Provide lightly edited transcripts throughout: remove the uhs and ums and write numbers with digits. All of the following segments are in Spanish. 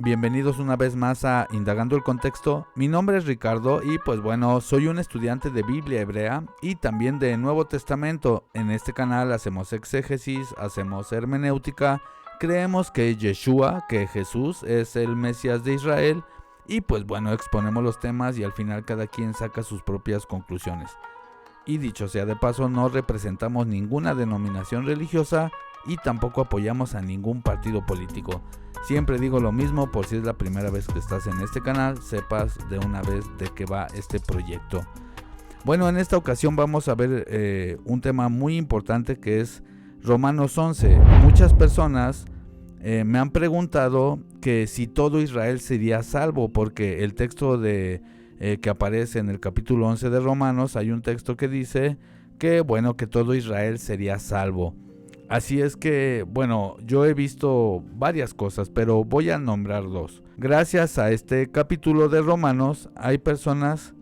Bienvenidos una vez más a Indagando el Contexto. Mi nombre es Ricardo y pues bueno, soy un estudiante de Biblia hebrea y también de Nuevo Testamento. En este canal hacemos exégesis, hacemos hermenéutica, creemos que Yeshua, que Jesús es el Mesías de Israel y pues bueno, exponemos los temas y al final cada quien saca sus propias conclusiones. Y dicho sea de paso, no representamos ninguna denominación religiosa y tampoco apoyamos a ningún partido político. Siempre digo lo mismo, por si es la primera vez que estás en este canal, sepas de una vez de qué va este proyecto. Bueno, en esta ocasión vamos a ver un tema muy importante que es Romanos 11. Muchas personas me han preguntado que si todo Israel sería salvo, porque el texto que aparece en el capítulo 11 de Romanos, hay un texto que dice que bueno, que todo Israel sería salvo. Así es que, bueno, yo he visto varias cosas, pero voy a nombrar dos. Gracias a este capítulo de Romanos, hay personas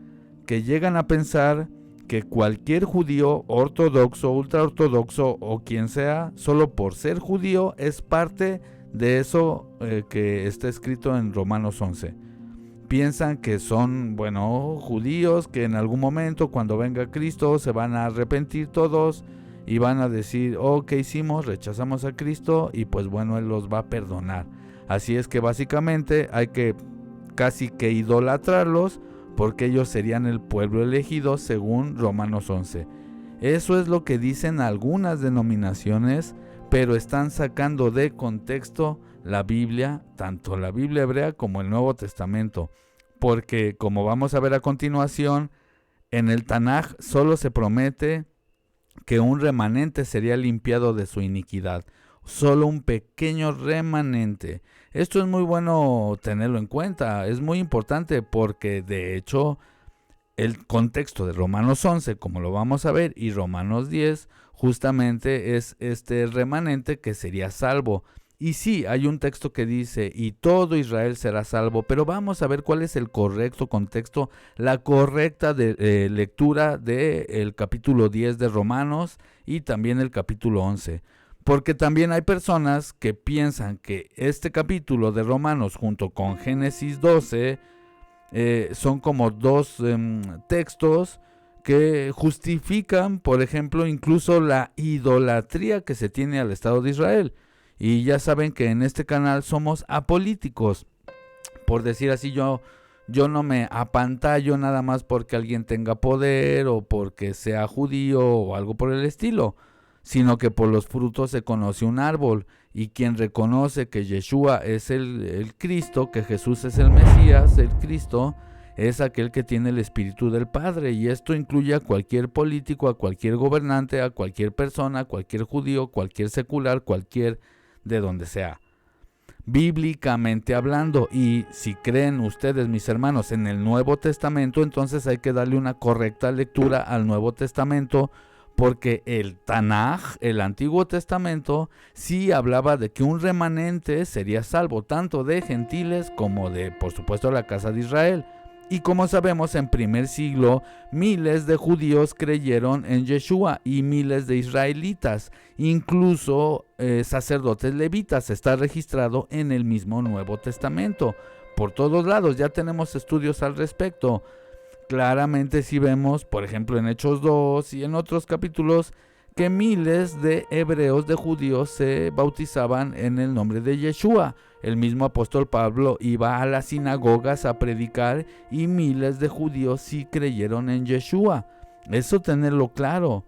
que llegan a pensar que cualquier judío ortodoxo, ultraortodoxo o quien sea, solo por ser judío, es parte de eso que está escrito en Romanos 11. Piensan que son, bueno, judíos que en algún momento cuando venga Cristo se van a arrepentir todos y van a decir, oh, ¿qué hicimos? Rechazamos a Cristo y pues bueno, Él los va a perdonar. Así es que básicamente hay que casi que idolatrarlos porque ellos serían el pueblo elegido según Romanos 11. Eso es lo que dicen algunas denominaciones, pero están sacando de contexto la Biblia, tanto la Biblia hebrea como el Nuevo Testamento, porque como vamos a ver a continuación, en el Tanaj solo se promete que un remanente sería limpiado de su iniquidad, solo un pequeño remanente. Esto es muy bueno tenerlo en cuenta, es muy importante porque de hecho el contexto de Romanos 11, como lo vamos a ver, y Romanos 10, justamente es este remanente que sería salvo. Y sí, hay un texto que dice, y todo Israel será salvo, pero vamos a ver cuál es el correcto contexto, la correcta lectura del capítulo 10 de Romanos y también el capítulo 11. Porque también hay personas que piensan que este capítulo de Romanos junto con Génesis 12 son como dos textos que justifican, por ejemplo, incluso la idolatría que se tiene al Estado de Israel. Y ya saben que en este canal somos apolíticos. Por decir así, yo no me apantallo nada más porque alguien tenga poder o porque sea judío o algo por el estilo, sino que por los frutos se conoce un árbol. Y quien reconoce que Yeshua es el Cristo, que Jesús es el Mesías, el Cristo, es aquel que tiene el Espíritu del Padre. Y esto incluye a cualquier político, a cualquier gobernante, a cualquier persona, a cualquier judío, cualquier secular, cualquier de donde sea, bíblicamente hablando. Y si creen ustedes, mis hermanos, en el Nuevo Testamento, entonces hay que darle una correcta lectura al Nuevo Testamento, porque el Tanaj, el Antiguo Testamento, sí hablaba de que un remanente sería salvo, tanto de gentiles como de, por supuesto, la casa de Israel. Y como sabemos, en primer siglo, miles de judíos creyeron en Yeshua y miles de israelitas, incluso sacerdotes levitas. Está registrado en el mismo Nuevo Testamento. Por todos lados, ya tenemos estudios al respecto. Claramente sí vemos, por ejemplo, en Hechos 2 y en otros capítulos, que miles de hebreos, de judíos, se bautizaban en el nombre de Yeshua. El mismo apóstol Pablo iba a las sinagogas a predicar y miles de judíos sí creyeron en Yeshua. Eso tenerlo claro.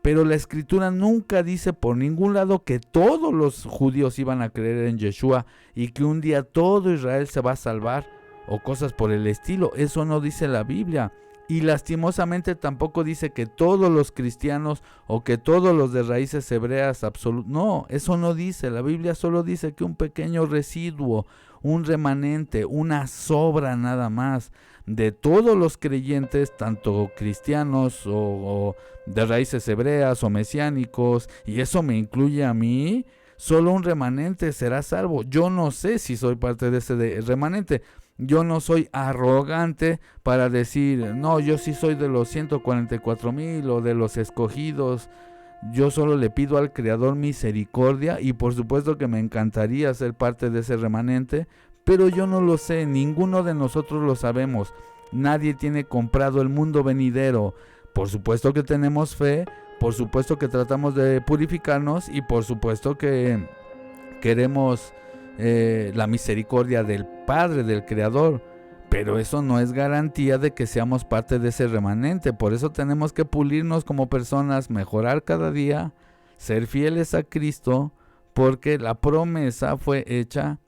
Pero la escritura nunca dice por ningún lado que todos los judíos iban a creer en Yeshua y que un día todo Israel se va a salvar o cosas por el estilo. Eso no dice la Biblia. Y lastimosamente tampoco dice que todos los cristianos o que todos los de raíces hebreas no, eso no dice. La Biblia solo dice que un pequeño residuo, un remanente, una sobra nada más de todos los creyentes, tanto cristianos o de raíces hebreas o mesiánicos, y eso me incluye a mí, solo un remanente será salvo. Yo no sé si soy parte de ese remanente. Yo no soy arrogante para decir, no, yo sí soy de los 144,000 o de los escogidos. Yo solo le pido al Creador misericordia y por supuesto que me encantaría ser parte de ese remanente, Pero yo no lo sé, ninguno de nosotros lo sabemos. Nadie tiene comprado el mundo venidero. Por supuesto que tenemos fe, por supuesto que tratamos de purificarnos y por supuesto que queremos la misericordia del Padre, del Creador. Pero eso no es garantía de que seamos parte de ese remanente. Por eso tenemos que pulirnos como personas, mejorar cada día, ser fieles a Cristo, porque la promesa fue hecha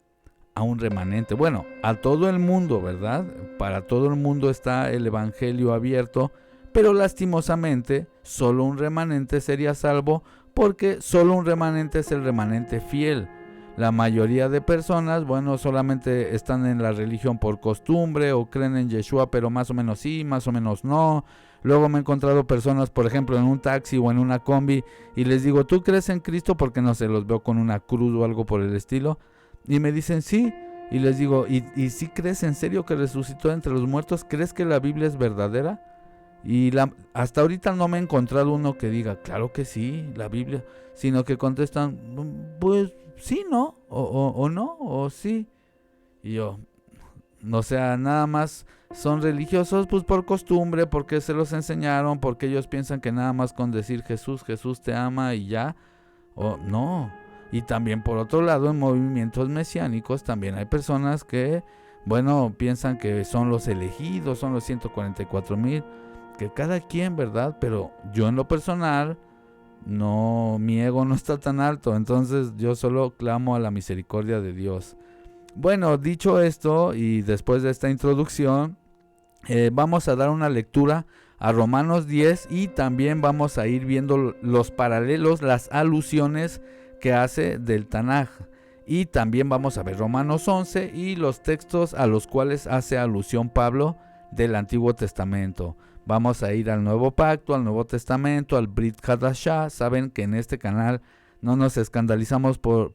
a un remanente. Bueno, a todo el mundo, ¿verdad? Para todo el mundo está el Evangelio abierto, pero lastimosamente solo un remanente sería salvo, porque solo un remanente es el remanente fiel. La mayoría de personas, bueno, solamente están en la religión por costumbre o creen en Yeshua, pero más o menos sí, más o menos no. Luego me he encontrado personas, por ejemplo, en un taxi o en una combi y les digo, ¿tú crees en Cristo? Porque no sé, los veo con una cruz o algo por el estilo. Y me dicen, sí. Y les digo, ¿y si crees en serio que resucitó entre los muertos? ¿Crees que la Biblia es verdadera? Hasta ahorita no me he encontrado uno que diga, claro que sí, la Biblia, sino que contestan, pues sí, ¿no? O no, o sí. Y yo, o sea, nada más son religiosos pues por costumbre, porque se los enseñaron, porque ellos piensan que nada más con decir Jesús, Jesús te ama y ya, o no. Y también por otro lado, en movimientos mesiánicos también hay personas que, bueno, piensan que son los elegidos, son los 144,000, que cada quien, ¿verdad? Pero yo en lo personal, no, mi ego no está tan alto, entonces yo solo clamo a la misericordia de Dios. Bueno, dicho esto y después de esta introducción, vamos a dar una lectura a Romanos 10 y también vamos a ir viendo los paralelos, las alusiones que hace del Tanaj. Y también vamos a ver Romanos 11 y los textos a los cuales hace alusión Pablo del Antiguo Testamento. Vamos a ir al Nuevo Pacto, al Nuevo Testamento, al Brit Hadashah. Saben que en este canal no nos escandalizamos por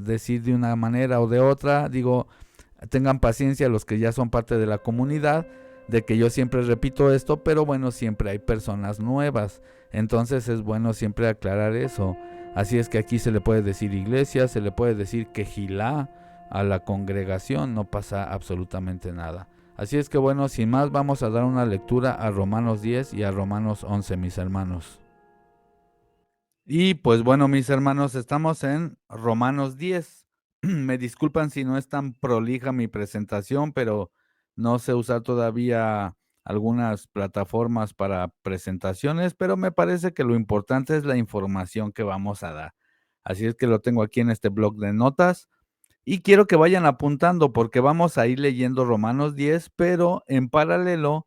decir de una manera o de otra. Digo, tengan paciencia los que ya son parte de la comunidad, de que yo siempre repito esto, pero bueno, siempre hay personas nuevas. Entonces es bueno siempre aclarar eso. Así es que aquí se le puede decir iglesia, se le puede decir quejilá a la congregación, no pasa absolutamente nada. Así es que bueno, sin más vamos a dar una lectura a Romanos 10 y a Romanos 11, mis hermanos. Y pues bueno, mis hermanos, estamos en Romanos 10. Me disculpan si no es tan prolija mi presentación, pero no sé usar todavía algunas plataformas para presentaciones, pero me parece que lo importante es la información que vamos a dar. Así es que lo tengo aquí en este blog de notas y quiero que vayan apuntando porque vamos a ir leyendo Romanos 10, pero en paralelo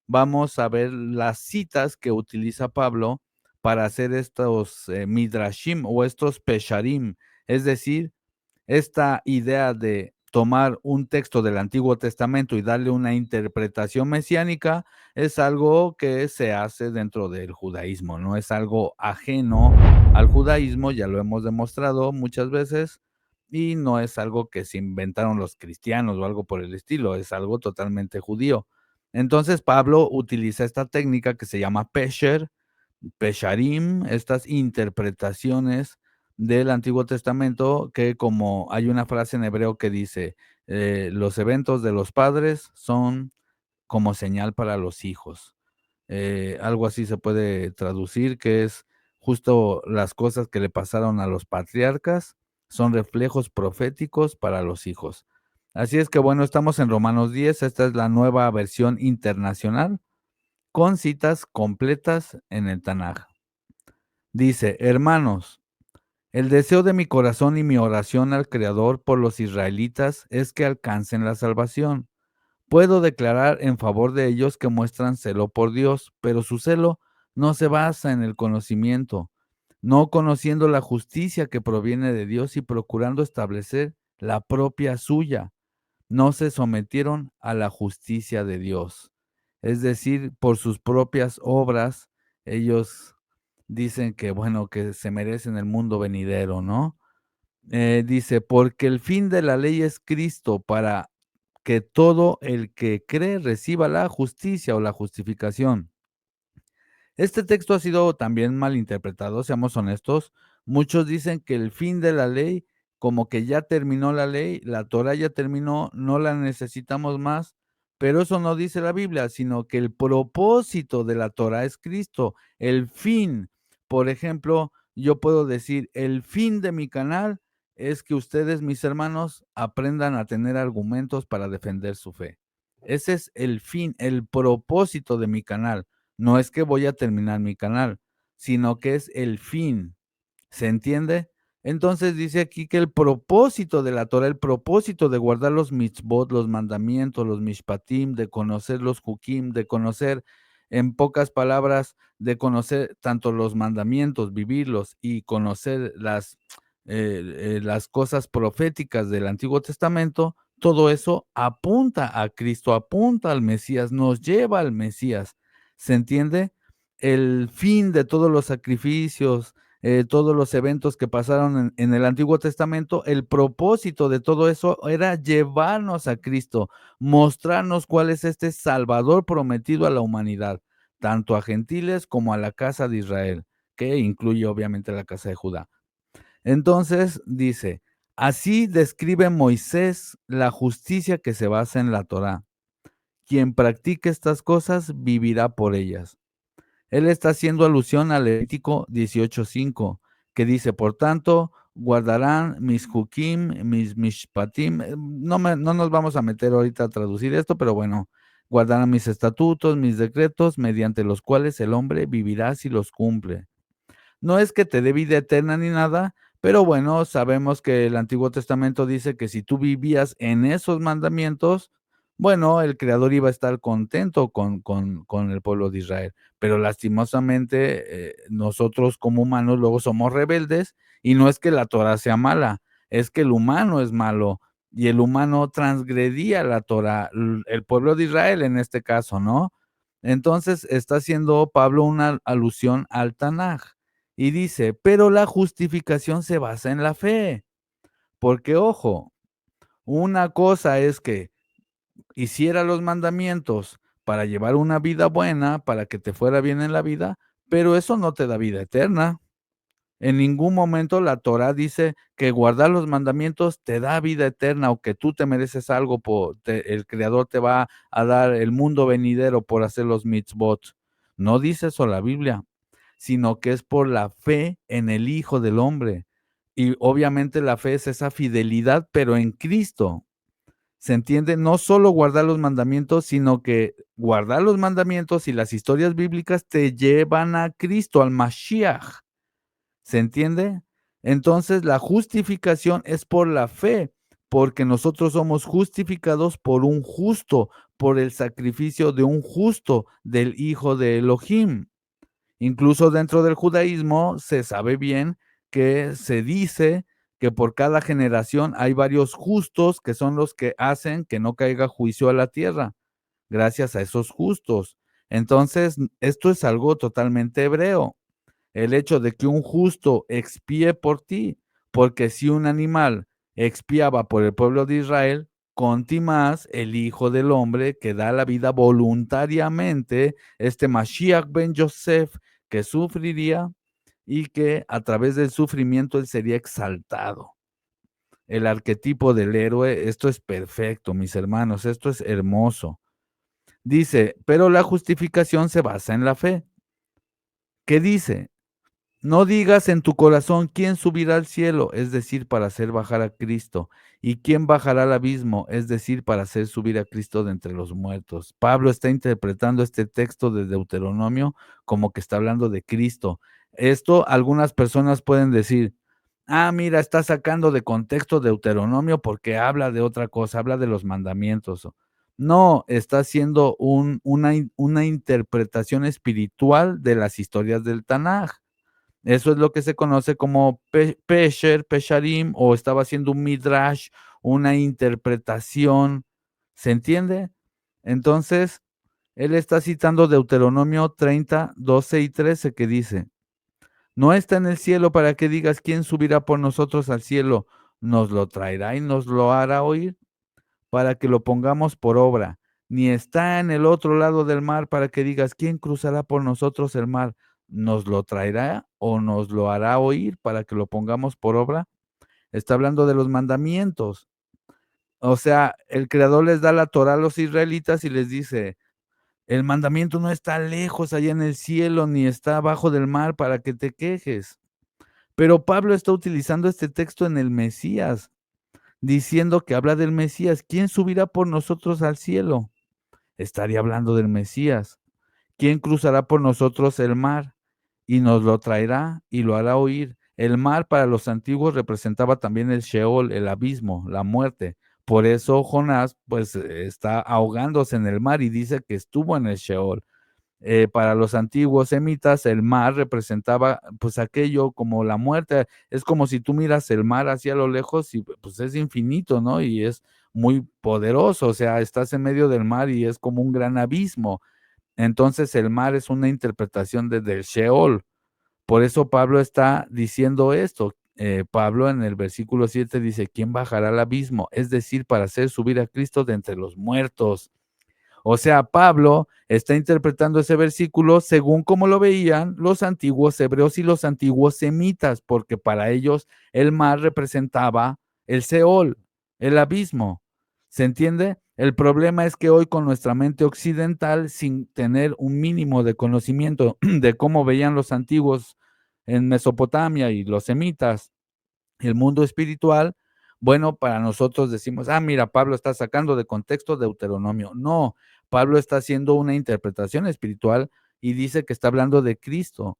vamos a ver las citas que utiliza Pablo para hacer estos midrashim o estos pesharim, es decir, esta idea de tomar un texto del Antiguo Testamento y darle una interpretación mesiánica es algo que se hace dentro del judaísmo, no es algo ajeno al judaísmo, ya lo hemos demostrado muchas veces, y no es algo que se inventaron los cristianos o algo por el estilo, es algo totalmente judío. Entonces Pablo utiliza esta técnica que se llama pesher, pesharim, estas interpretaciones del Antiguo Testamento, que como hay una frase en hebreo que dice, los eventos de los padres son como señal para los hijos. Algo así se puede traducir, que es justo las cosas que le pasaron a los patriarcas, son reflejos proféticos para los hijos. Así es que bueno, estamos en Romanos 10, esta es la nueva versión internacional, con citas completas en el Tanaj. Dice, hermanos, el deseo de mi corazón y mi oración al Creador por los israelitas es que alcancen la salvación. Puedo declarar en favor de ellos que muestran celo por Dios, pero su celo no se basa en el conocimiento, no conociendo la justicia que proviene de Dios y procurando establecer la propia suya. No se sometieron a la justicia de Dios. Es decir, por sus propias obras, ellos dicen que, bueno, que se merecen el mundo venidero, ¿no? Dice, porque el fin de la ley es Cristo para que todo el que cree reciba la justicia o la justificación. Este texto ha sido también mal interpretado, seamos honestos. Muchos dicen que el fin de la ley como que ya terminó la ley, la Torá ya terminó, no la necesitamos más, pero eso no dice la Biblia, sino que el propósito de la Torá es Cristo, el fin. Por ejemplo, yo puedo decir, el fin de mi canal es que ustedes, mis hermanos, aprendan a tener argumentos para defender su fe. Ese es el fin, el propósito de mi canal. No es que voy a terminar mi canal, sino que es el fin. ¿Se entiende? Entonces dice aquí que el propósito de la Torah, el propósito de guardar los mitzvot, los mandamientos, los mishpatim, de conocer los hukim, de conocer, en pocas palabras, de conocer tanto los mandamientos, vivirlos y conocer las cosas proféticas del Antiguo Testamento, todo eso apunta a Cristo, apunta al Mesías, nos lleva al Mesías. ¿Se entiende? El fin de todos los sacrificios, todos los eventos que pasaron en el Antiguo Testamento, el propósito de todo eso era llevarnos a Cristo, mostrarnos cuál es este Salvador prometido a la humanidad, tanto a gentiles como a la casa de Israel, que incluye obviamente la casa de Judá. Entonces dice, así describe Moisés la justicia que se basa en la Torá. Quien practique estas cosas vivirá por ellas. Él está haciendo alusión al Levítico 18:5, que dice, por tanto, guardarán mis hukim, mis mishpatim. No nos vamos a meter ahorita a traducir esto, pero bueno, guardarán mis estatutos, mis decretos, mediante los cuales el hombre vivirá si los cumple. No es que te dé vida eterna ni nada, pero bueno, sabemos que el Antiguo Testamento dice que si tú vivías en esos mandamientos, bueno, el Creador iba a estar contento con el pueblo de Israel. Pero lastimosamente, nosotros como humanos luego somos rebeldes y no es que la Torah sea mala, es que el humano es malo y el humano transgredía la Torah, el pueblo de Israel en este caso, ¿no? Entonces está haciendo Pablo una alusión al Tanaj. Y dice, pero la justificación se basa en la fe, porque ojo, una cosa es que hiciera los mandamientos para llevar una vida buena, para que te fuera bien en la vida, pero eso no te da vida eterna. En ningún momento la Torah dice que guardar los mandamientos te da vida eterna o que tú te mereces algo, el Creador te va a dar el mundo venidero por hacer los mitzvot. No dice eso la Biblia, sino que es por la fe en el Hijo del Hombre. Y obviamente la fe es esa fidelidad, pero en Cristo. ¿Se entiende? No solo guardar los mandamientos, sino que guardar los mandamientos y las historias bíblicas te llevan a Cristo, al Mashiach. ¿Se entiende? Entonces la justificación es por la fe, porque nosotros somos justificados por un justo, por el sacrificio de un justo, del Hijo de Elohim. Incluso dentro del judaísmo se sabe bien que se dice que por cada generación hay varios justos que son los que hacen que no caiga juicio a la tierra, gracias a esos justos. Entonces, esto es algo totalmente hebreo, el hecho de que un justo expíe por ti, porque si un animal expiaba por el pueblo de Israel, conti más el Hijo del Hombre que da la vida voluntariamente, este Mashiach ben Yosef, que sufriría y que a través del sufrimiento él sería exaltado. El arquetipo del héroe, esto es perfecto, mis hermanos, esto es hermoso. Dice, pero la justificación se basa en la fe. ¿Qué dice? No digas en tu corazón quién subirá al cielo, es decir, para hacer bajar a Cristo, y quién bajará al abismo, es decir, para hacer subir a Cristo de entre los muertos. Pablo está interpretando este texto de Deuteronomio como que está hablando de Cristo. Esto algunas personas pueden decir, ah, mira, está sacando de contexto Deuteronomio porque habla de otra cosa, habla de los mandamientos. No, está haciendo una interpretación espiritual de las historias del Tanaj. Eso es lo que se conoce como Pesher, Pesharim, o estaba haciendo un midrash, una interpretación. ¿Se entiende? Entonces, él está citando Deuteronomio 30, 12 y 13, que dice, no está en el cielo para que digas quién subirá por nosotros al cielo, nos lo traerá y nos lo hará oír para que lo pongamos por obra, ni está en el otro lado del mar para que digas, ¿quién cruzará por nosotros el mar? ¿Nos lo traerá o nos lo hará oír para que lo pongamos por obra? está hablando de los mandamientos. O sea, el Creador les da la Torá a los israelitas y les dice: "El mandamiento no está lejos allá en el cielo, ni está abajo del mar para que te quejes". Pero Pablo está utilizando este texto en el Mesías, diciendo que habla del Mesías. ¿Quién subirá por nosotros al cielo? Estaría hablando del Mesías. ¿Quién cruzará por nosotros el mar? Y nos lo traerá y lo hará oír. El mar para los antiguos representaba también el Sheol, el abismo, la muerte. Por eso Jonás pues está ahogándose en el mar y dice que estuvo en el Sheol. Para los antiguos semitas, el mar representaba pues aquello como la muerte. Es como si tú miras el mar hacia lo lejos y pues es infinito, ¿no? Y es muy poderoso, o sea, estás en medio del mar y es como un gran abismo. Entonces el mar es una interpretación del Sheol. Por eso Pablo está diciendo esto. Pablo en el versículo 7 dice: ¿quién bajará al abismo? Es decir, para hacer subir a Cristo de entre los muertos. O sea, Pablo está interpretando ese versículo según como lo veían los antiguos hebreos y los antiguos semitas, porque para ellos el mar representaba el Seol, el abismo. ¿Se entiende? El problema es que hoy con nuestra mente occidental, sin tener un mínimo de conocimiento de cómo veían los antiguos en Mesopotamia y los semitas, el mundo espiritual, bueno, para nosotros decimos: ah, mira, Pablo está sacando de contexto Deuteronomio. No, Pablo está haciendo una interpretación espiritual y dice que está hablando de Cristo.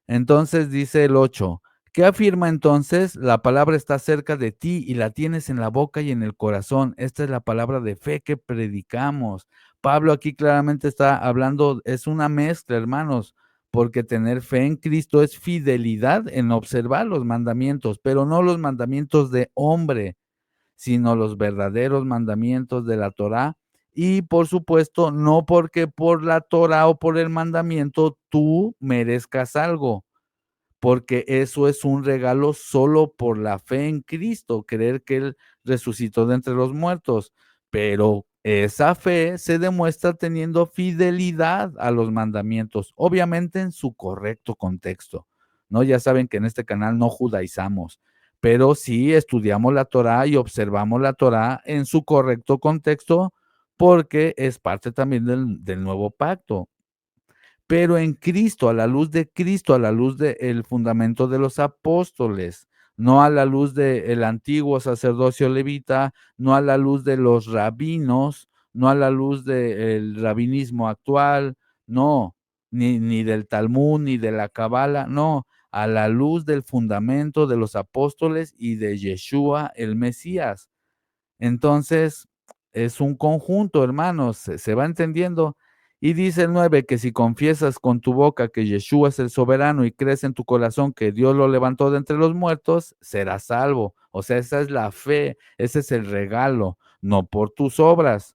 Entonces dice el 8, ¿qué afirma entonces? La palabra está cerca de ti y la tienes en la boca y en el corazón. Esta es la palabra de fe que predicamos. Pablo aquí claramente está hablando, es una mezcla, hermanos, porque tener fe en Cristo es fidelidad en observar los mandamientos, pero no los mandamientos de hombre, sino los verdaderos mandamientos de la Torá. Y por supuesto, no porque por la Torá o por el mandamiento tú merezcas algo, porque eso es un regalo solo por la fe en Cristo, creer que Él resucitó de entre los muertos. Pero esa fe se demuestra teniendo fidelidad a los mandamientos, obviamente en su correcto contexto, ¿no? Ya saben que en este canal no judaizamos, pero sí estudiamos la Torá y observamos la Torá en su correcto contexto, porque es parte también del nuevo pacto. Pero en Cristo, a la luz de Cristo, a la luz del fundamento de los apóstoles, no a la luz del antiguo sacerdocio levita, no a la luz de los rabinos, no a la luz del rabinismo actual, no, ni del Talmud, ni de la Cabala, no, a la luz del fundamento de los apóstoles y de Yeshua el Mesías. Entonces, es un conjunto, hermanos, se va entendiendo. Y dice el 9 que si confiesas con tu boca que Yeshua es el soberano y crees en tu corazón que Dios lo levantó de entre los muertos, serás salvo. O sea, esa es la fe, ese es el regalo, no por tus obras.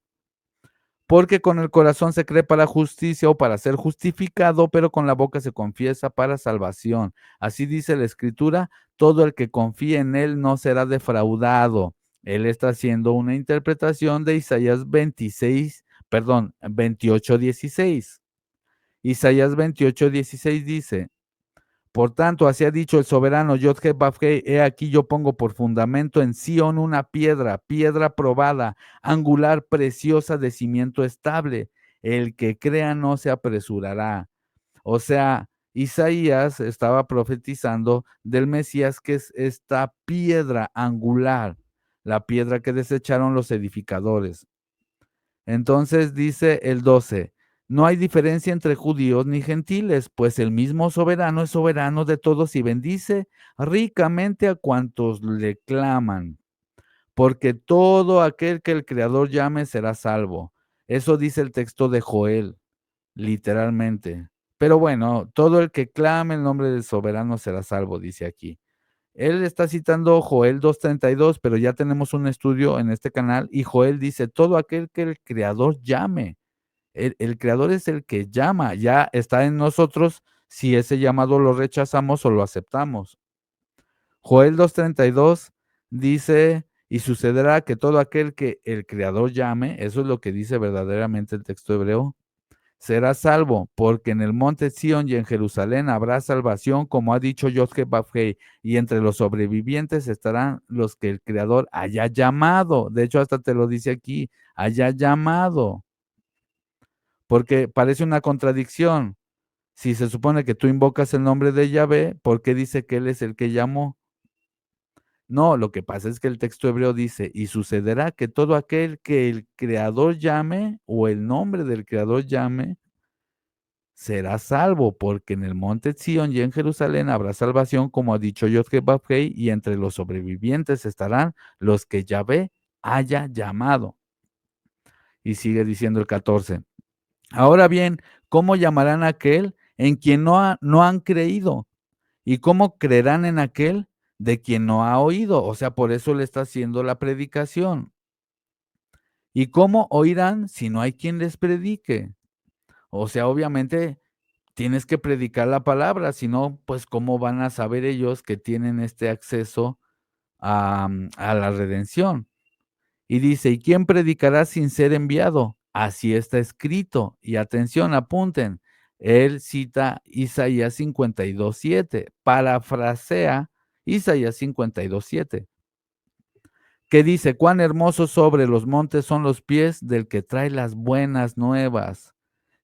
Porque con el corazón se cree para justicia o para ser justificado, pero con la boca se confiesa para salvación. Así dice la Escritura, todo el que confíe en Él no será defraudado. Él está haciendo una interpretación de Isaías 28:16. Isaías 28:16 dice: por tanto, así ha dicho el soberano Yod-Heh-Vav-Heh, he aquí yo pongo por fundamento en Sión una piedra, piedra probada, angular, preciosa, de cimiento estable. El que crea no se apresurará. O sea, Isaías estaba profetizando del Mesías, que es esta piedra angular, la piedra que desecharon los edificadores. Entonces dice el 12, no hay diferencia entre judíos ni gentiles, pues el mismo soberano es soberano de todos y bendice ricamente a cuantos le claman, porque todo aquel que el Creador llame será salvo. Eso dice el texto de Joel, literalmente. Pero bueno, todo el que clame el nombre del soberano será salvo, dice aquí. Él está citando Joel 2:32, pero ya tenemos un estudio en este canal y Joel dice, todo aquel que el Creador llame. El Creador es el que llama, ya está en nosotros si ese llamado lo rechazamos o lo aceptamos. Joel 2:32 dice, y sucederá que todo aquel que el Creador llame, eso es lo que dice verdaderamente el texto hebreo, será salvo, porque en el monte Sión y en Jerusalén habrá salvación, como ha dicho Yod-Heh Vav-Heh, y entre los sobrevivientes estarán los que el Creador haya llamado. De hecho, hasta te lo dice aquí, haya llamado, porque parece una contradicción. Si se supone que tú invocas el nombre de Yahvé, ¿por qué dice que Él es el que llamó? No, lo que pasa es que el texto hebreo dice, y sucederá que todo aquel que el Creador llame, o el nombre del Creador llame, será salvo, porque en el monte Sión y en Jerusalén habrá salvación, como ha dicho Yod-Heh-Vav-Heh, y entre los sobrevivientes estarán los que Yahvé haya llamado. Y sigue diciendo el 14. Ahora bien, ¿cómo llamarán a aquel en quien no han creído? ¿Y cómo creerán en aquel de quien no ha oído? O sea, por eso le está haciendo la predicación. ¿Y cómo oirán si no hay quien les predique? O sea, obviamente tienes que predicar la palabra, si no, pues cómo van a saber ellos que tienen este acceso a la redención. Y dice, ¿y quién predicará sin ser enviado? Así está escrito. Y atención, apunten. Él cita Isaías 52:7, parafrasea Isaías 52:7, que dice, cuán hermosos sobre los montes son los pies del que trae las buenas nuevas,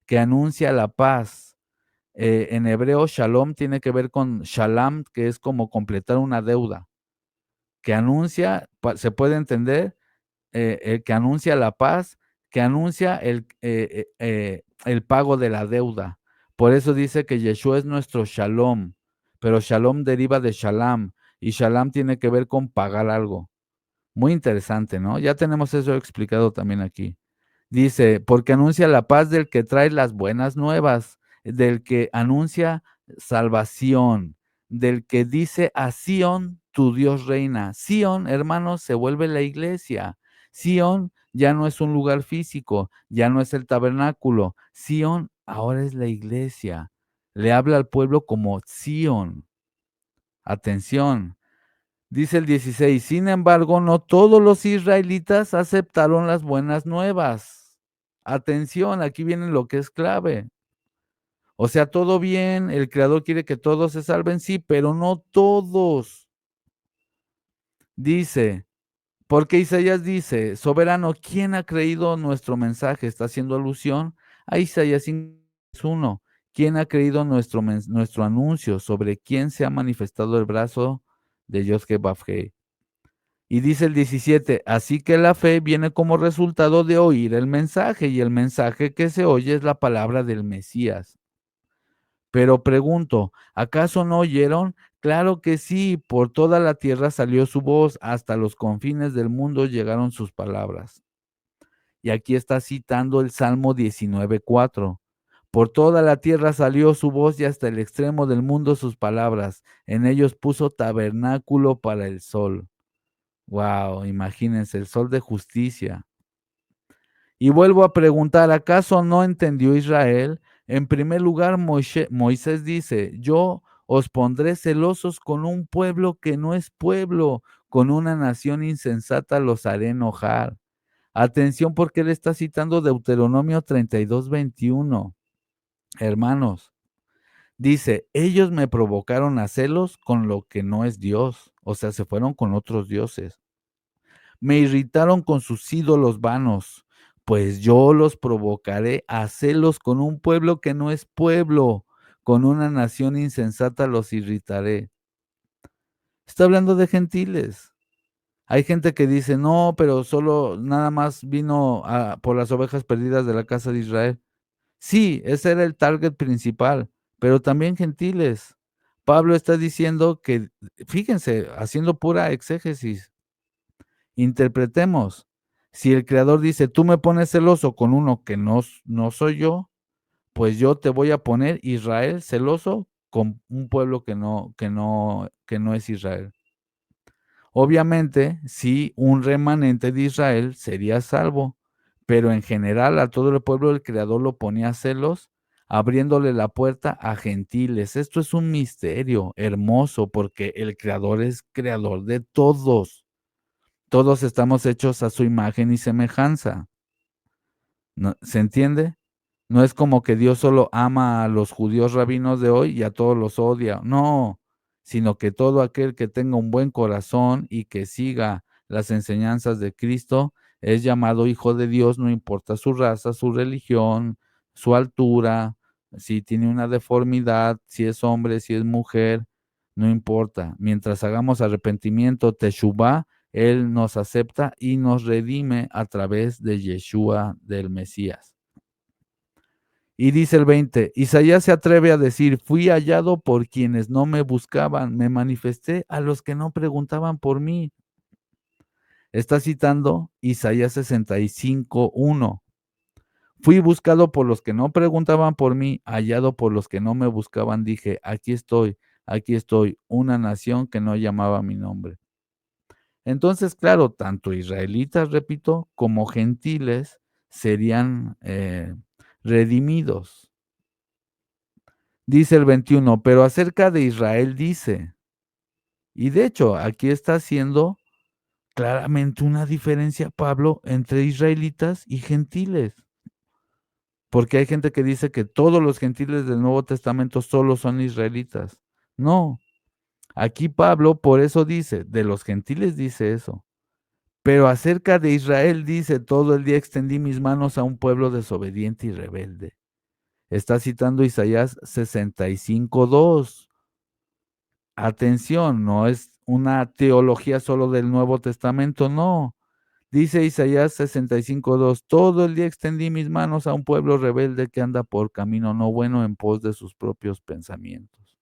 que anuncia la paz. En hebreo, shalom tiene que ver con shalam, que es como completar una deuda, que anuncia, se puede entender, el que anuncia la paz, que anuncia el pago de la deuda. Por eso dice que Yeshua es nuestro shalom, pero shalom deriva de shalam, y shalam tiene que ver con pagar algo. Muy interesante, ¿no? Ya tenemos eso explicado también aquí. Dice, porque anuncia la paz del que trae las buenas nuevas, del que anuncia salvación, del que dice a Sión, tu Dios reina. Sión, hermanos, se vuelve la iglesia. Sión ya no es un lugar físico, ya no es el tabernáculo. Sión ahora es la iglesia. Le habla al pueblo como Sión. Atención. Dice el 16, sin embargo, no todos los israelitas aceptaron las buenas nuevas. Atención, aquí viene lo que es clave. O sea, todo bien, el Creador quiere que todos se salven, sí, pero no todos. Dice, porque Isaías dice, soberano, ¿quién ha creído nuestro mensaje? Está haciendo alusión a Isaías 1. ¿Quién ha creído nuestro anuncio sobre quién se ha manifestado el brazo de Yod-Heh-Vav-Heh? Y dice el 17, así que la fe viene como resultado de oír el mensaje, y el mensaje que se oye es la palabra del Mesías. Pero pregunto, ¿acaso no oyeron? Claro que sí, por toda la tierra salió su voz, hasta los confines del mundo llegaron sus palabras. Y aquí está citando el Salmo 19:4. Por toda la tierra salió su voz y hasta el extremo del mundo sus palabras. En ellos puso tabernáculo para el sol. Wow, imagínense, el sol de justicia. Y vuelvo a preguntar, ¿acaso no entendió Israel? En primer lugar, Moisés dice, yo os pondré celosos con un pueblo que no es pueblo, con una nación insensata los haré enojar. Atención porque él está citando Deuteronomio 32:21. Hermanos, dice, ellos me provocaron a celos con lo que no es Dios, o sea, se fueron con otros dioses. Me irritaron con sus ídolos vanos, pues yo los provocaré a celos con un pueblo que no es pueblo, con una nación insensata los irritaré. Está hablando de gentiles. Hay gente que dice, no, pero solo nada más vino por las ovejas perdidas de la casa de Israel. Sí, ese era el target principal, pero también gentiles. Pablo está diciendo que, fíjense, haciendo pura exégesis, interpretemos. Si el creador dice, tú me pones celoso con uno que no soy yo, pues yo te voy a poner Israel celoso con un pueblo que no es Israel. Obviamente, sí, un remanente de Israel sería salvo, pero en general a todo el pueblo el creador lo ponía a celos, abriéndole la puerta a gentiles. Esto es un misterio hermoso porque el creador es creador de todos. Todos estamos hechos a su imagen y semejanza. ¿No? ¿Se entiende? No es como que Dios solo ama a los judíos rabinos de hoy y a todos los odia. No, sino que todo aquel que tenga un buen corazón y que siga las enseñanzas de Cristo es llamado hijo de Dios, no importa su raza, su religión, su altura, si tiene una deformidad, si es hombre, si es mujer, no importa. Mientras hagamos arrepentimiento, teshuvá, Él nos acepta y nos redime a través de Yeshua del Mesías. Y dice el 20, Isaías se atreve a decir, fui hallado por quienes no me buscaban, me manifesté a los que no preguntaban por mí. Está citando Isaías 65:1. Fui buscado por los que no preguntaban por mí, hallado por los que no me buscaban, dije, aquí estoy, una nación que no llamaba mi nombre. Entonces, claro, tanto israelitas, repito, como gentiles serían redimidos. Dice el 21, pero acerca de Israel dice, y de hecho aquí está haciendo claramente una diferencia Pablo entre israelitas y gentiles, porque hay gente que dice que todos los gentiles del Nuevo Testamento solo son israelitas. No, aquí Pablo por eso dice, de los gentiles dice eso, pero acerca de Israel dice, todo el día extendí mis manos a un pueblo desobediente y rebelde. Está citando Isaías 65:2. Atención, no es una teología solo del Nuevo Testamento, no. Dice Isaías 65:2, todo el día extendí mis manos a un pueblo rebelde que anda por camino no bueno en pos de sus propios pensamientos.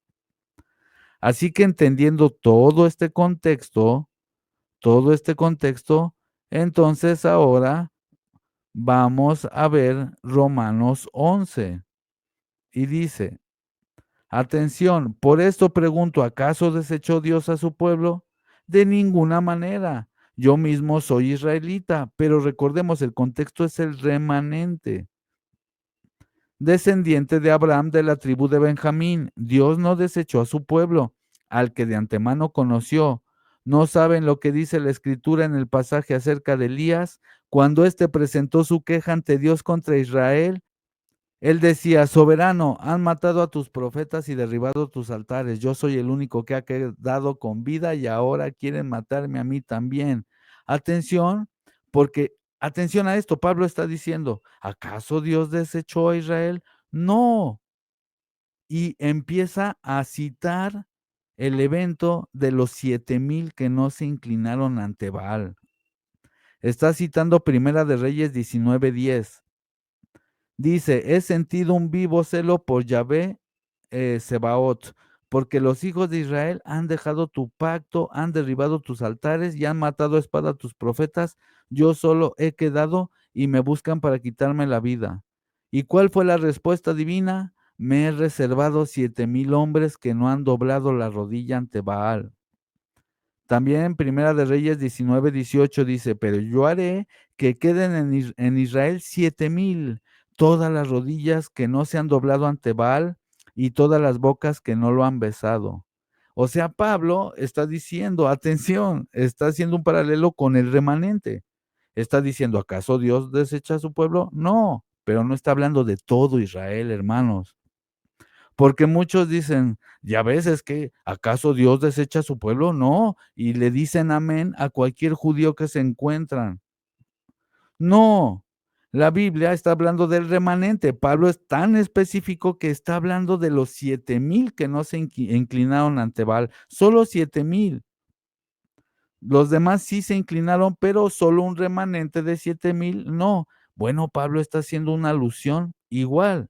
Así que entendiendo todo este contexto, entonces ahora vamos a ver Romanos 11 y dice, atención, por esto pregunto, ¿acaso desechó Dios a su pueblo? De ninguna manera. Yo mismo soy israelita, pero recordemos, el contexto es el remanente, descendiente de Abraham de la tribu de Benjamín. Dios no desechó a su pueblo, al que de antemano conoció. ¿No saben lo que dice la escritura en el pasaje acerca de Elías, cuando éste presentó su queja ante Dios contra Israel? Él decía, soberano, han matado a tus profetas y derribado tus altares. Yo soy el único que ha quedado con vida y ahora quieren matarme a mí también. Atención, porque, atención a esto, Pablo está diciendo, ¿acaso Dios desechó a Israel? No. Y empieza a citar el evento de los 7,000 que no se inclinaron ante Baal. Está citando Primera de Reyes 19:10. Dice, he sentido un vivo celo por Yahvé Sebaot, porque los hijos de Israel han dejado tu pacto, han derribado tus altares y han matado a espada a tus profetas. Yo solo he quedado y me buscan para quitarme la vida. ¿Y cuál fue la respuesta divina? Me he reservado 7,000 hombres que no han doblado la rodilla ante Baal. También en Primera de Reyes 19:18 dice, pero yo haré que queden en Israel 7,000, todas las rodillas que no se han doblado ante Baal y todas las bocas que no lo han besado. O sea, Pablo está diciendo, atención, está haciendo un paralelo con el remanente. Está diciendo, ¿acaso Dios desecha a su pueblo? No, pero no está hablando de todo Israel, hermanos. Porque muchos dicen, ya ves, es que ¿acaso Dios desecha a su pueblo? No, y le dicen amén a cualquier judío que se encuentran. No, la Biblia está hablando del remanente. Pablo es tan específico que está hablando de los 7,000 que no se inclinaron ante Baal, solo 7,000. Los demás sí se inclinaron, pero solo un remanente de 7,000, no. Bueno, Pablo está haciendo una alusión igual.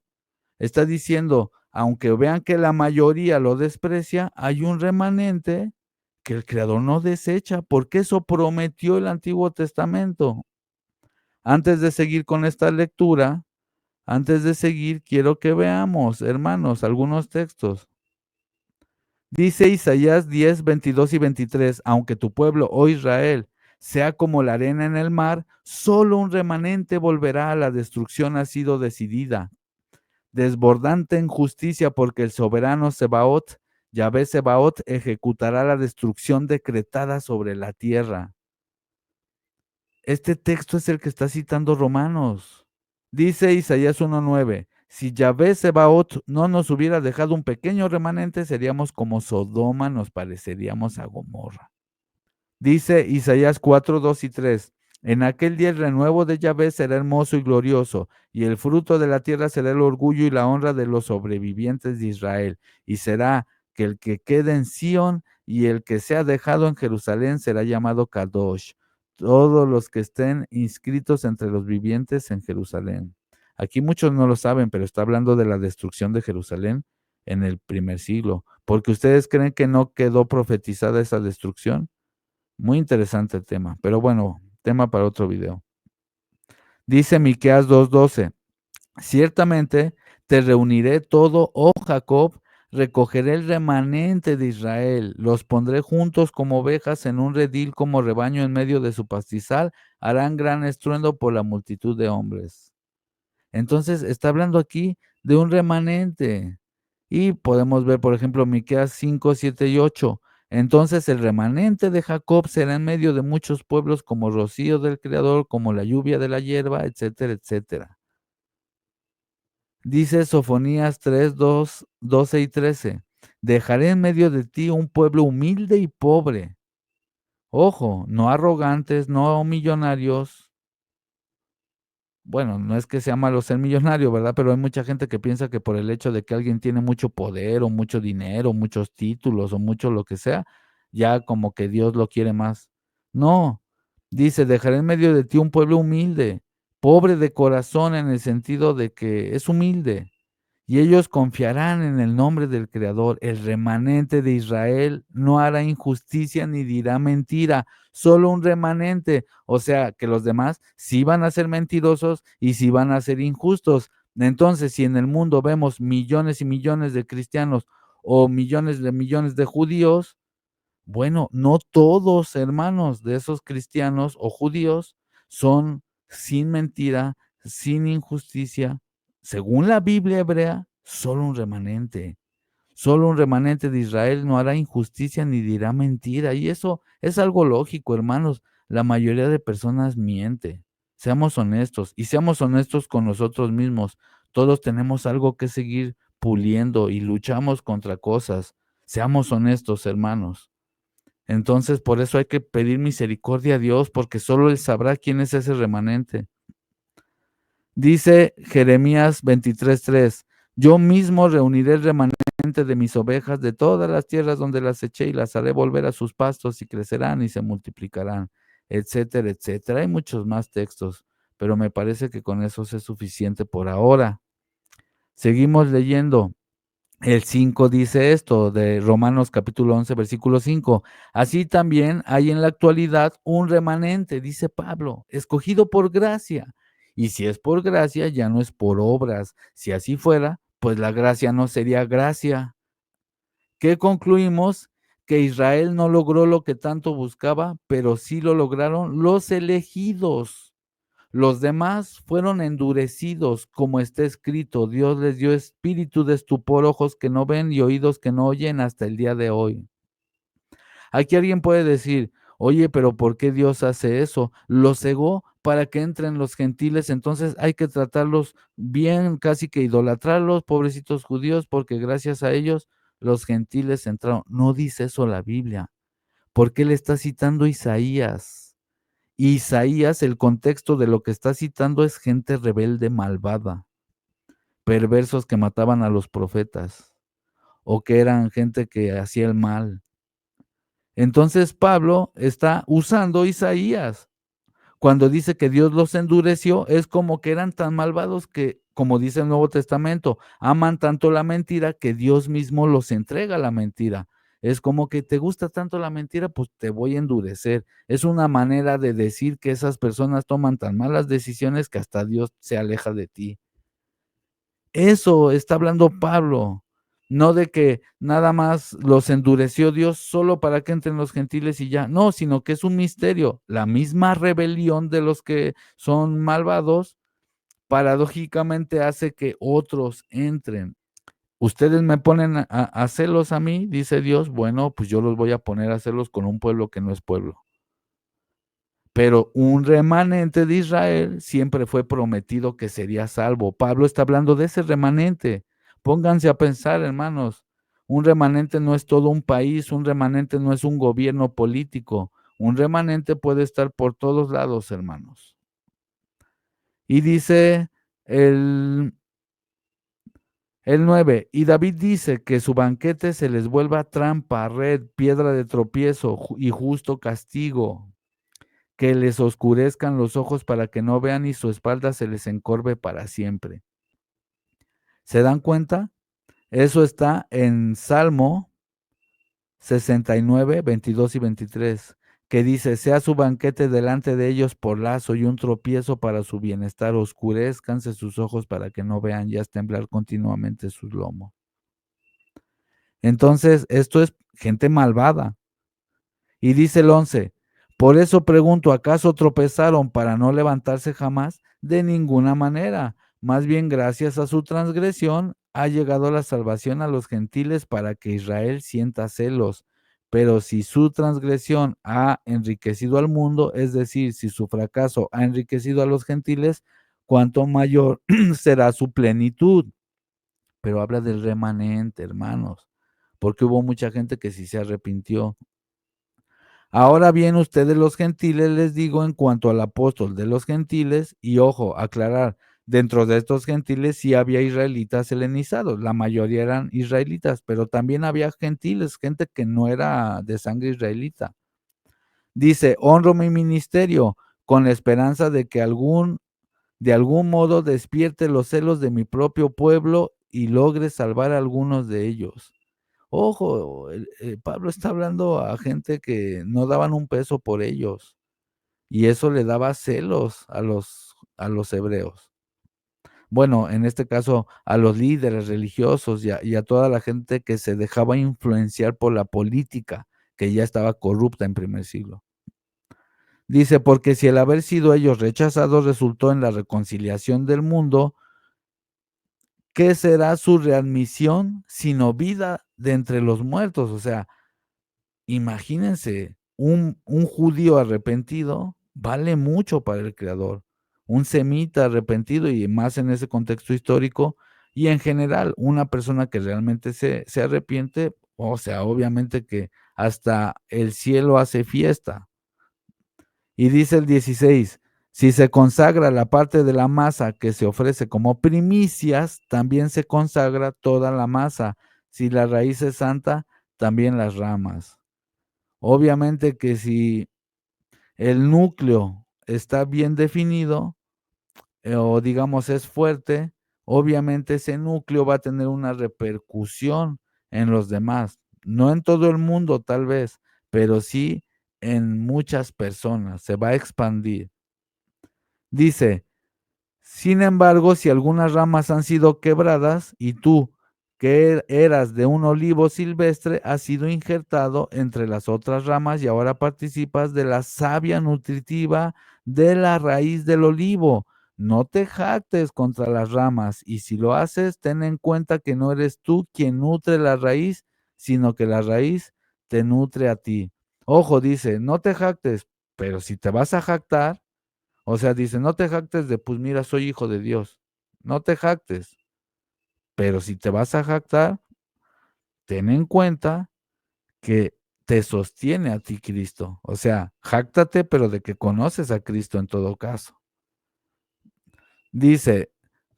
Está diciendo, aunque vean que la mayoría lo desprecia, hay un remanente que el Creador no desecha, porque eso prometió el Antiguo Testamento. Antes de seguir con esta lectura, antes de seguir, quiero que veamos, hermanos, algunos textos. Dice Isaías 10, 22 y 23, aunque tu pueblo, oh Israel, sea como la arena en el mar, solo un remanente volverá a la destrucción ha sido decidida. Desbordante en justicia, porque el soberano Sebaot, Yahvé Sebaot, ejecutará la destrucción decretada sobre la tierra. Este texto es el que está citando Romanos. Dice Isaías 1:9, Si Yahvé Sebaot no nos hubiera dejado un pequeño remanente, seríamos como Sodoma, nos pareceríamos a Gomorra. Dice Isaías 4, 2 y 3. En aquel día el renuevo de Yahvé será hermoso y glorioso, y el fruto de la tierra será el orgullo y la honra de los sobrevivientes de Israel. Y será que el que quede en Sión y el que sea dejado en Jerusalén será llamado Kadosh. Todos los que estén inscritos entre los vivientes en Jerusalén. Aquí muchos no lo saben, pero está hablando de la destrucción de Jerusalén en el primer siglo. Porque ustedes creen que no quedó profetizada esa destrucción. Muy interesante el tema, pero bueno, tema para otro video. Dice Miqueas 2:12, ciertamente te reuniré todo, oh Jacob, recogeré el remanente de Israel, los pondré juntos como ovejas en un redil, como rebaño en medio de su pastizal, harán gran estruendo por la multitud de hombres. Entonces está hablando aquí de un remanente. Y podemos ver, por ejemplo, Miqueas 5, 7 y 8. Entonces el remanente de Jacob será en medio de muchos pueblos como rocío del Creador, como la lluvia de la hierba, etcétera, etcétera. Dice Sofonías 3, 2, 12 y 13. Dejaré en medio de ti un pueblo humilde y pobre. Ojo, no arrogantes, no millonarios. Bueno, no es que sea malo ser millonario, ¿verdad? Pero hay mucha gente que piensa que por el hecho de que alguien tiene mucho poder o mucho dinero, muchos títulos o mucho lo que sea, ya como que Dios lo quiere más. No, dice, dejaré en medio de ti un pueblo humilde, pobre de corazón en el sentido de que es humilde. Y ellos confiarán en el nombre del Creador. El remanente de Israel no hará injusticia ni dirá mentira, solo un remanente. O sea, que los demás sí van a ser mentirosos y sí van a ser injustos. Entonces, si en el mundo vemos millones y millones de cristianos o millones de judíos, bueno, no todos, hermanos, de esos cristianos o judíos son sin mentira, sin injusticia. Según la Biblia hebrea, solo un remanente. Solo un remanente de Israel no hará injusticia ni dirá mentira. Y eso es algo lógico, hermanos. La mayoría de personas miente. Seamos honestos y seamos honestos con nosotros mismos. Todos tenemos algo que seguir puliendo y luchamos contra cosas. Seamos honestos, hermanos. Entonces, por eso hay que pedir misericordia a Dios, porque solo Él sabrá quién es ese remanente. Dice Jeremías 23:3, yo mismo reuniré el remanente de mis ovejas de todas las tierras donde las eché y las haré volver a sus pastos y crecerán y se multiplicarán, etcétera, etcétera. Hay muchos más textos, pero me parece que con eso es suficiente por ahora. Seguimos leyendo. El 5 dice esto, de Romanos capítulo 11, versículo 5. Así también hay en la actualidad un remanente, dice Pablo, escogido por gracia. Y si es por gracia, ya no es por obras. Si así fuera, pues la gracia no sería gracia. ¿Qué concluimos? Que Israel no logró lo que tanto buscaba, pero sí lo lograron los elegidos. Los demás fueron endurecidos, como está escrito, Dios les dio espíritu de estupor, ojos que no ven y oídos que no oyen hasta el día de hoy. Aquí alguien puede decir, oye, pero ¿por qué Dios hace eso? Los cegó para que entren los gentiles, entonces hay que tratarlos bien, casi que idolatrarlos, pobrecitos judíos, porque gracias a ellos los gentiles entraron. No dice eso la Biblia, porque él está citando Isaías. Isaías, el contexto de lo que está citando es gente rebelde, malvada, perversos que mataban a los profetas o que eran gente que hacía el mal. Entonces Pablo está usando Isaías. Cuando dice que Dios los endureció, es como que eran tan malvados que, como dice el Nuevo Testamento, aman tanto la mentira que Dios mismo los entrega a la mentira. Es como que te gusta tanto la mentira, pues te voy a endurecer. Es una manera de decir que esas personas toman tan malas decisiones que hasta Dios se aleja de ti. Eso está hablando Pablo, no de que nada más los endureció Dios solo para que entren los gentiles y ya, no, sino que es un misterio. La misma rebelión de los que son malvados, paradójicamente hace que otros entren. Ustedes me ponen a celos a mí, dice Dios, bueno, pues yo los voy a poner a celos con un pueblo que no es pueblo. pero un remanente de Israel siempre fue prometido que sería salvo. Pablo está hablando de ese remanente. Pónganse a pensar, hermanos, un remanente no es todo un país, un remanente no es un gobierno político, un remanente puede estar por todos lados, hermanos. Y dice el 9, y David dice que su banquete se les vuelva trampa, red, piedra de tropiezo y justo castigo, que les oscurezcan los ojos para que no vean y su espalda se les encorve para siempre. ¿Se dan cuenta? Eso está en Salmo 69, 22 y 23, que dice, sea su banquete delante de ellos por lazo y un tropiezo para su bienestar, oscurezcanse sus ojos para que no vean y haz temblar continuamente sus lomos. Entonces, esto es gente malvada. Y dice el 11, por eso pregunto, ¿acaso tropezaron para no levantarse jamás? De ninguna manera. Más bien, gracias a su transgresión, ha llegado la salvación a los gentiles para que Israel sienta celos. Pero si su transgresión ha enriquecido al mundo, es decir, si su fracaso ha enriquecido a los gentiles, cuánto mayor será su plenitud. Pero habla del remanente, hermanos, porque hubo mucha gente que sí se arrepintió. Ahora bien, ustedes los gentiles, les digo en cuanto al apóstol de los gentiles, y ojo, aclarar, dentro de estos gentiles sí había israelitas helenizados, la mayoría eran israelitas, pero también había gentiles, gente que no era de sangre israelita. Dice, honro mi ministerio con la esperanza de que de algún modo despierte los celos de mi propio pueblo y logre salvar a algunos de ellos. Ojo, Pablo está hablando a gente que no daban un peso por ellos, y eso le daba celos a los hebreos. Bueno, en este caso, a los líderes religiosos y a toda la gente que se dejaba influenciar por la política, que ya estaba corrupta en primer siglo. Dice, porque si el haber sido ellos rechazados resultó en la reconciliación del mundo, ¿qué será su readmisión sino vida de entre los muertos? O sea, imagínense, un judío arrepentido vale mucho para el Creador. Un semita arrepentido, y más en ese contexto histórico, y en general, una persona que realmente se arrepiente, o sea, obviamente que hasta el cielo hace fiesta. Y dice el 16, si se consagra la parte de la masa que se ofrece como primicias, también se consagra toda la masa. Si la raíz es santa, también las ramas. Obviamente que si el núcleo está bien definido, o digamos es fuerte, obviamente ese núcleo va a tener una repercusión en los demás. No en todo el mundo tal vez, pero sí en muchas personas, se va a expandir. Dice, sin embargo, si algunas ramas han sido quebradas y tú, que eras de un olivo silvestre, has sido injertado entre las otras ramas y ahora participas de la savia nutritiva de la raíz del olivo. No te jactes contra las ramas, y si lo haces, ten en cuenta que no eres tú quien nutre la raíz, sino que la raíz te nutre a ti. Ojo, dice, no te jactes, pero si te vas a jactar, o sea, dice, no te jactes de, pues mira, soy hijo de Dios. No te jactes. Pero si te vas a jactar, ten en cuenta que te sostiene a ti Cristo. O sea, jáctate, pero de que conoces a Cristo en todo caso. Dice,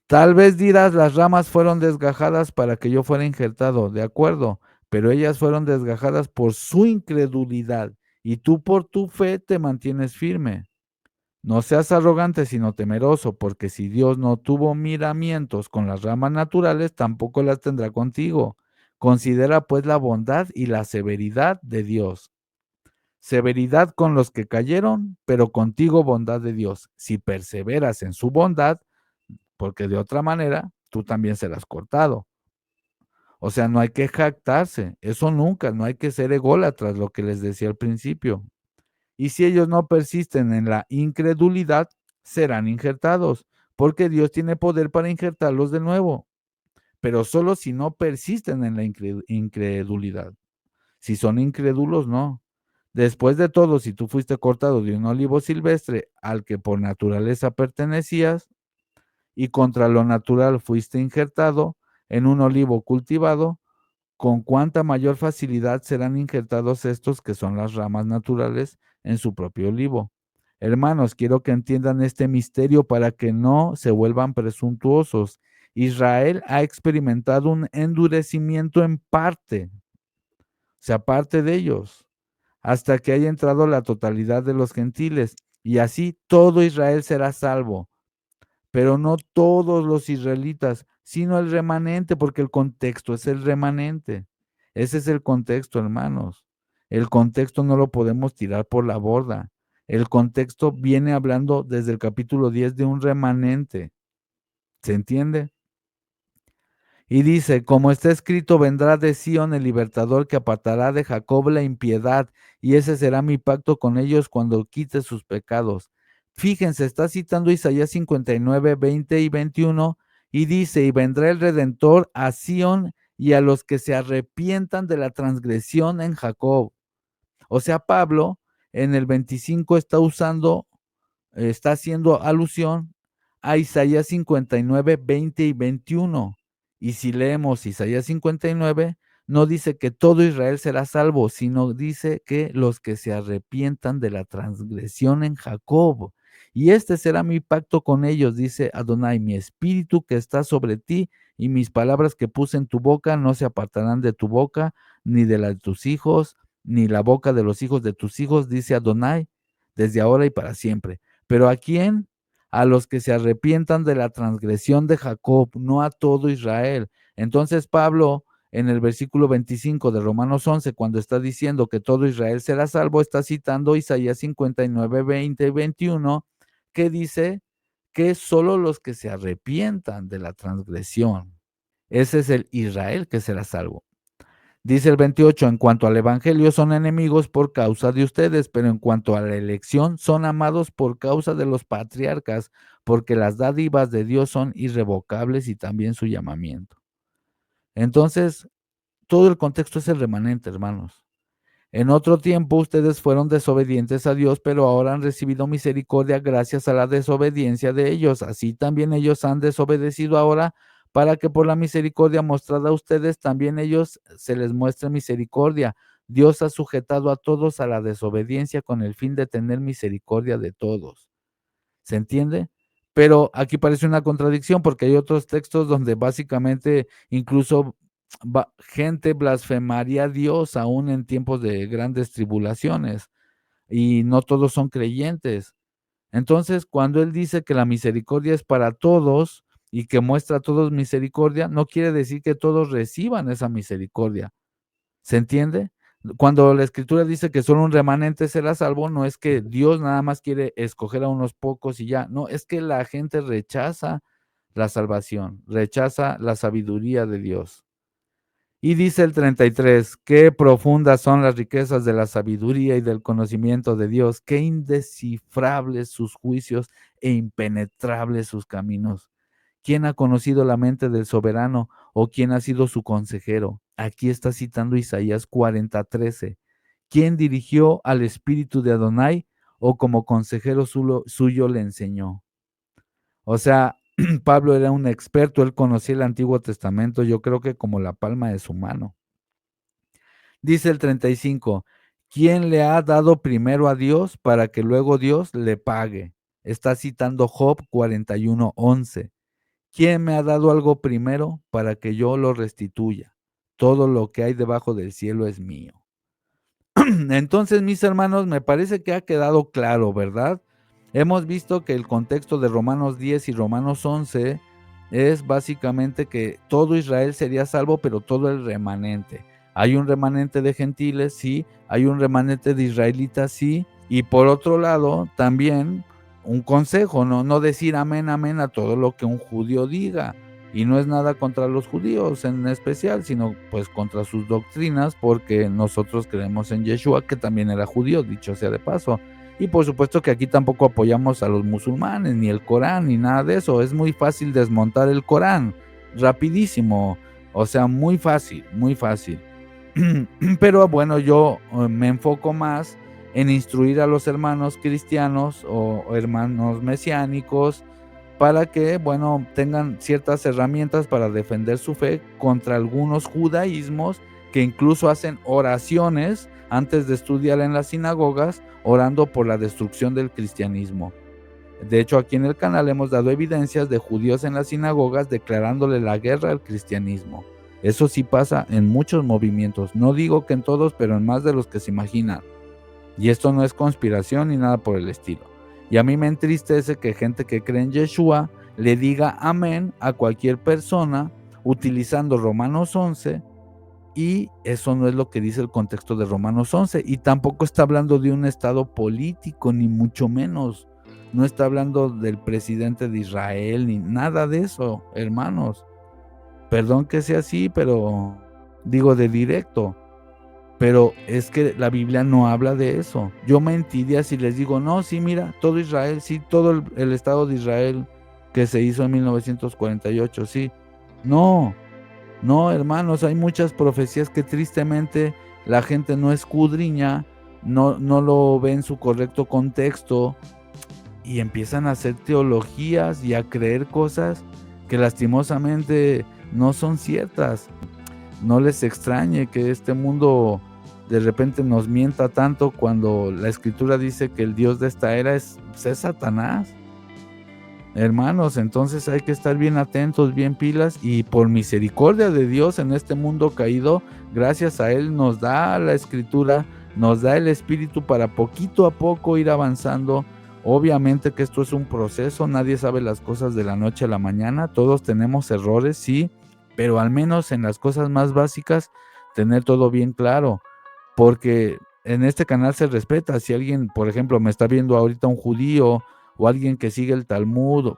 tal vez dirás, las ramas fueron desgajadas para que yo fuera injertado, de acuerdo, pero ellas fueron desgajadas por su incredulidad, y tú por tu fe te mantienes firme. No seas arrogante, sino temeroso, porque si Dios no tuvo miramientos con las ramas naturales, tampoco las tendrá contigo. Considera pues la bondad y la severidad de Dios. Severidad con los que cayeron, pero contigo bondad de Dios. Si perseveras en su bondad, porque de otra manera tú también serás cortado. O sea, no hay que jactarse, eso nunca, no hay que ser ególatras, lo que les decía al principio. Y si ellos no persisten en la incredulidad, serán injertados, porque Dios tiene poder para injertarlos de nuevo, pero solo si no persisten en la incredulidad. Si son incrédulos, no. Después de todo, si tú fuiste cortado de un olivo silvestre al que por naturaleza pertenecías, y contra lo natural fuiste injertado en un olivo cultivado, con cuánta mayor facilidad serán injertados estos que son las ramas naturales en su propio olivo. Hermanos, quiero que entiendan este misterio para que no se vuelvan presuntuosos. Israel ha experimentado un endurecimiento en parte, o sea, parte de ellos, hasta que haya entrado la totalidad de los gentiles, y así todo Israel será salvo, pero no todos los israelitas, sino el remanente, porque el contexto es el remanente. Ese es el contexto, hermanos. El contexto no lo podemos tirar por la borda. El contexto viene hablando desde el capítulo 10 de un remanente. ¿Se entiende? Y dice, como está escrito, vendrá de Sión el libertador que apartará de Jacob la impiedad, y ese será mi pacto con ellos cuando quite sus pecados. Fíjense, está citando Isaías 59, 20 y 21, y dice, y vendrá el Redentor a Sión y a los que se arrepientan de la transgresión en Jacob. O sea, Pablo en el 25 está haciendo alusión a Isaías 59, 20 y 21. Y si leemos Isaías 59, no dice que todo Israel será salvo, sino dice que los que se arrepientan de la transgresión en Jacob. Y este será mi pacto con ellos, dice Adonai, mi espíritu que está sobre ti y mis palabras que puse en tu boca no se apartarán de tu boca, ni de la de tus hijos, ni la boca de los hijos de tus hijos, dice Adonai, desde ahora y para siempre. ¿Pero a quién? A los que se arrepientan de la transgresión de Jacob, no a todo Israel. Entonces Pablo, en el versículo 25 de Romanos 11, cuando está diciendo que todo Israel será salvo, está citando Isaías 59, 20 y 21, que dice que solo los que se arrepientan de la transgresión, ese es el Israel que será salvo. Dice el 28, en cuanto al Evangelio son enemigos por causa de ustedes, pero en cuanto a la elección son amados por causa de los patriarcas, porque las dádivas de Dios son irrevocables y también su llamamiento. Entonces, todo el contexto es el remanente, hermanos. En otro tiempo ustedes fueron desobedientes a Dios, pero ahora han recibido misericordia gracias a la desobediencia de ellos. Así también ellos han desobedecido ahora para que por la misericordia mostrada a ustedes, también ellos se les muestre misericordia. Dios ha sujetado a todos a la desobediencia con el fin de tener misericordia de todos. ¿Se entiende? Pero aquí parece una contradicción porque hay otros textos donde básicamente incluso gente blasfemaría a Dios aún en tiempos de grandes tribulaciones y no todos son creyentes. Entonces, cuando él dice que la misericordia es para todos y que muestra a todos misericordia, no quiere decir que todos reciban esa misericordia. ¿Se entiende? Cuando la escritura dice que solo un remanente será salvo, no es que Dios nada más quiere escoger a unos pocos y ya, no, es que la gente rechaza la salvación, rechaza la sabiduría de Dios. Y dice el 33, qué profundas son las riquezas de la sabiduría y del conocimiento de Dios, qué indescifrables sus juicios e impenetrables sus caminos. ¿Quién ha conocido la mente del soberano o quién ha sido su consejero? Aquí está citando Isaías 40:13. ¿Quién dirigió al espíritu de Adonai o como consejero suyo le enseñó? O sea, Pablo era un experto, él conocía el Antiguo Testamento, yo creo que como la palma de su mano. Dice el 35, ¿quién le ha dado primero a Dios para que luego Dios le pague? Está citando Job 41:11. ¿Quién me ha dado algo primero para que yo lo restituya? Todo lo que hay debajo del cielo es mío. Entonces, mis hermanos, me parece que ha quedado claro, ¿verdad? Hemos visto que el contexto de Romanos 10 y Romanos 11 es básicamente que todo Israel sería salvo, pero todo el remanente. Hay un remanente de gentiles, sí, hay un remanente de israelitas, sí, y por otro lado, también un consejo, no decir amén, amén a todo lo que un judío diga. Y no es nada contra los judíos en especial, sino pues contra sus doctrinas, porque nosotros creemos en Yeshua, que también era judío, dicho sea de paso. Y por supuesto que aquí tampoco apoyamos a los musulmanes, ni el Corán, ni nada de eso. Es muy fácil desmontar el Corán, rapidísimo. O sea, muy fácil, muy fácil. Pero bueno, yo me enfoco más en instruir a los hermanos cristianos o hermanos mesiánicos para que, bueno, tengan ciertas herramientas para defender su fe contra algunos judaísmos que incluso hacen oraciones antes de estudiar en las sinagogas, orando por la destrucción del cristianismo. De hecho, aquí en el canal hemos dado evidencias de judíos en las sinagogas declarándole la guerra al cristianismo. Eso sí pasa en muchos movimientos, no digo que en todos, pero en más de los que se imaginan. Y esto no es conspiración ni nada por el estilo. Y a mí me entristece que gente que cree en Yeshua le diga amén a cualquier persona utilizando Romanos 11, y eso no es lo que dice el contexto de Romanos 11, y tampoco está hablando de un estado político, ni mucho menos. No está hablando del presidente de Israel, ni nada de eso, hermanos. Perdón que sea así, pero digo de directo. Pero es que la Biblia no habla de eso. Yo mentiría si les digo, no, sí, mira, todo Israel, sí, todo el Estado de Israel que se hizo en 1948, sí. No, no, hermanos, hay muchas profecías que tristemente la gente no escudriña, no lo ve en su correcto contexto y empiezan a hacer teologías y a creer cosas que lastimosamente no son ciertas. No les extrañe que este mundo de repente nos mienta tanto cuando la escritura dice que el Dios de esta era es Satanás. Hermanos, entonces hay que estar bien atentos, bien pilas, y por misericordia de Dios en este mundo caído, gracias a Él nos da la escritura, nos da el Espíritu para poquito a poco ir avanzando. Obviamente que esto es un proceso, nadie sabe las cosas de la noche a la mañana, todos tenemos errores, sí, pero al menos en las cosas más básicas tener todo bien claro, porque en este canal se respeta. Si alguien, por ejemplo, me está viendo ahorita un judío o alguien que sigue el Talmud,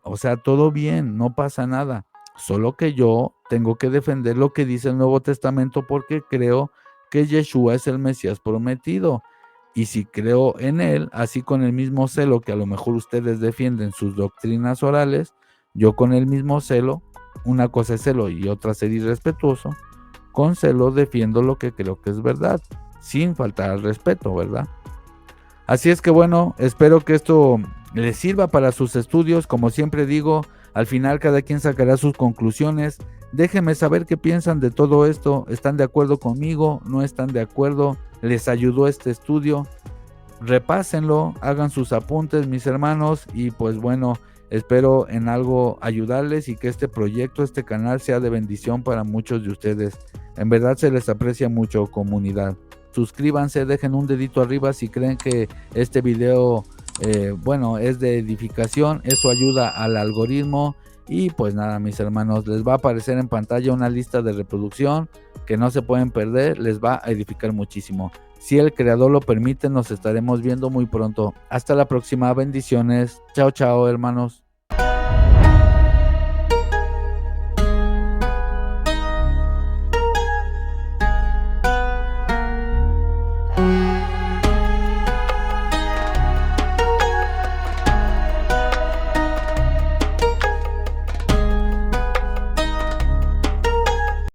o sea, todo bien, no pasa nada, solo que yo tengo que defender lo que dice el Nuevo Testamento porque creo que Yeshua es el Mesías prometido. Y si creo en él, así con el mismo celo que a lo mejor ustedes defienden sus doctrinas orales, yo con el mismo celo, una cosa es celo y otra ser irrespetuoso, con celo defiendo lo que creo que es verdad, sin faltar al respeto, ¿verdad? Así es que bueno, espero que esto les sirva para sus estudios. Como siempre digo, al final cada quien sacará sus conclusiones. Déjenme saber qué piensan de todo esto. ¿Están de acuerdo conmigo? ¿No están de acuerdo? ¿Les ayudó este estudio? Repásenlo, hagan sus apuntes, mis hermanos, y pues bueno, espero en algo ayudarles y que este proyecto, este canal sea de bendición para muchos de ustedes. En verdad se les aprecia mucho, comunidad. Suscríbanse, dejen un dedito arriba si creen que este video es de edificación, eso ayuda al algoritmo. Y pues nada, mis hermanos, les va a aparecer en pantalla una lista de reproducción que no se pueden perder, les va a edificar muchísimo. Si el creador lo permite, nos estaremos viendo muy pronto. Hasta la próxima, bendiciones. Chao, chao, hermanos.